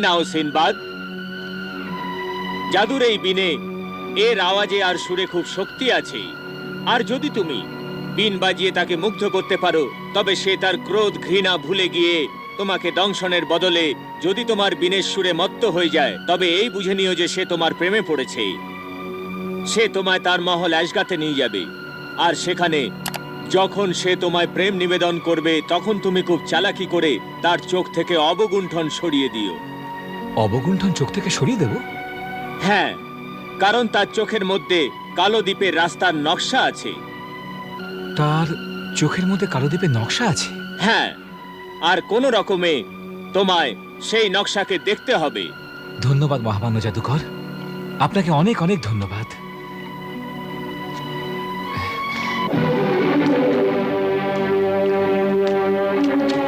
নাও Sinbad, জাদুর এই বিনে এর আওয়াজে আর সুরে খুব শক্তি আছে, আর যদি তুমি বিন বাজিয়ে তাকে মুগ্ধ করতে পারো তবে সে তার ক্রোধ ঘৃণা ভুলে গিয়ে তোমাকে দংশনের বদলে যদি তোমার বিনের সুরে মত্ত হয়ে যায় তবে এই বুঝে নিও যে সে তোমার প্রেমে পড়েছে। সে তোমায় তার মহল অ্যাশগাতে নিয়ে যাবে, আর সেখানে যখন সে তোমায় প্রেম নিবেদন করবে তখন তুমি খুব চালাকি করে তার চোখ থেকে অবগুণ্ঠন সরিয়ে দিও। অবগুণ্ঠন চোখ থেকে সরিয়ে দেব? হ্যাঁ, কারণ তার চোখের মধ্যে কালো দ্বীপের রাস্তার নকশা আছে। তার চোখের মধ্যে কালো দ্বীপের নকশা আছে? হ্যাঁ, আর কোনো রকমে তোমায় সেই নকশাকে দেখতে হবে। ধন্যবাদ মহামান্য জাদুকর, আপনাকে অনেক অনেক ধন্যবাদ।